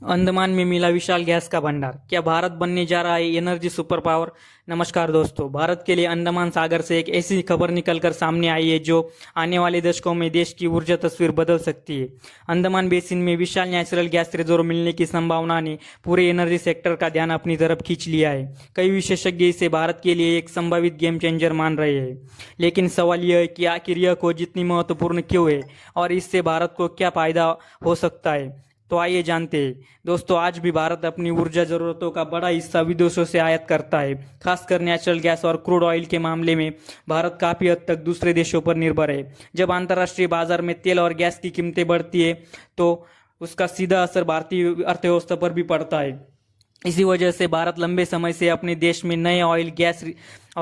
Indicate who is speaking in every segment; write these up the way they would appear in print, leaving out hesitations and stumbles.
Speaker 1: अंडमान में मिला विशाल गैस का भंडार, क्या भारत बनने जा रहा है एनर्जी सुपर पावर। नमस्कार दोस्तों, भारत के लिए अंडमान सागर से एक ऐसी खबर निकलकर सामने आई है जो आने वाले दशकों में देश की ऊर्जा तस्वीर बदल सकती है। अंडमान बेसिन में विशाल नेचुरल गैस रिजर्व मिलने की संभावना ने पूरे एनर्जी सेक्टर का ध्यान अपनी तरफ खींच लिया है। कई विशेषज्ञ इसे भारत के लिए एक संभावित गेम चेंजर मान रहे हैं। लेकिन सवाल यह है कि आखिर यह खोज इतनी महत्वपूर्ण क्यों है और इससे भारत को क्या फायदा हो सकता है। तो आइए जानते हैं दोस्तों, आज भी भारत अपनी ऊर्जा जरूरतों का बड़ा हिस्सा विदेशों से आयात करता है। खासकर नेचुरल गैस और क्रूड ऑयल के मामले में भारत काफी हद तक दूसरे देशों पर निर्भर है। जब अंतर्राष्ट्रीय बाजार में तेल और गैस की कीमतें बढ़ती है तो उसका सीधा असर भारतीय अर्थव्यवस्था पर भी पड़ता है। इसी वजह से भारत लंबे समय से अपने देश में नए ऑयल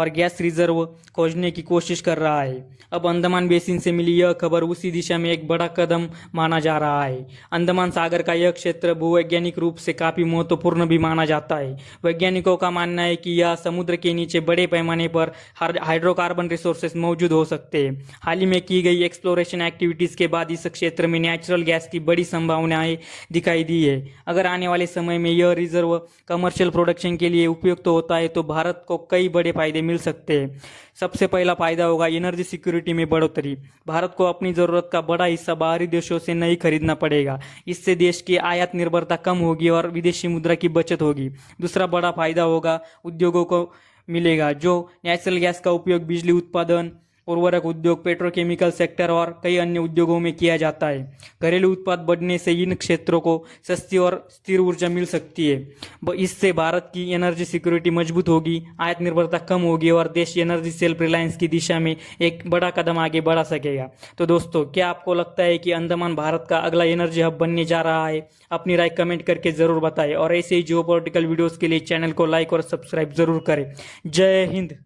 Speaker 1: गैस रिजर्व खोजने की कोशिश कर रहा है। अब अंडमान बेसिन से मिली यह खबर उसी दिशा में एक बड़ा कदम माना जा रहा है। अंडमान सागर का यह क्षेत्र भूवैज्ञानिक रूप से काफी महत्वपूर्ण भी माना जाता है। वैज्ञानिकों का मानना है कि यह समुद्र के नीचे बड़े पैमाने पर हाइड्रोकार्बन रिसोर्सेज मौजूद हो सकते हैं। हाल ही में की गई एक्सप्लोरेशन एक्टिविटीज के बाद इस क्षेत्र में नेचुरल गैस की बड़ी संभावनाएं दिखाई दी है। अगर आने वाले समय में यह रिजर्व कमर्शियल प्रोडक्शन के लिए उपयुक्त होता है तो भारत को कई बड़े फायदे मिल सकते हैं। सबसे पहला फायदा होगा एनर्जी सिक्योरिटी में बढ़ोतरी। भारत को अपनी जरूरत का बड़ा हिस्सा बाहरी देशों से नहीं खरीदना पड़ेगा। इससे देश की आयात निर्भरता कम होगी और विदेशी मुद्रा की बचत होगी। दूसरा बड़ा फायदा होगा उद्योगों को मिलेगा, जो नेचुरल गैस का उपयोग बिजली उत्पादन, उर्वरक उद्योग, पेट्रोकेमिकल सेक्टर और कई अन्य उद्योगों में किया जाता है। घरेलू उत्पाद बढ़ने से इन क्षेत्रों को सस्ती और स्थिर ऊर्जा मिल सकती है। इससे भारत की एनर्जी सिक्योरिटी मजबूत होगी, आयात निर्भरता कम होगी और देश एनर्जी सेल्फ रिलायंस की दिशा में एक बड़ा कदम आगे बढ़ा सकेगा। तो दोस्तों, क्या आपको लगता है कि अंडमान भारत का अगला एनर्जी हब बनने जा रहा है? अपनी राय कमेंट करके जरूर बताएं और ऐसे ही जियोपॉलिटिकल वीडियोस के लिए चैनल को लाइक और सब्सक्राइब जरूर करें। जय हिंद।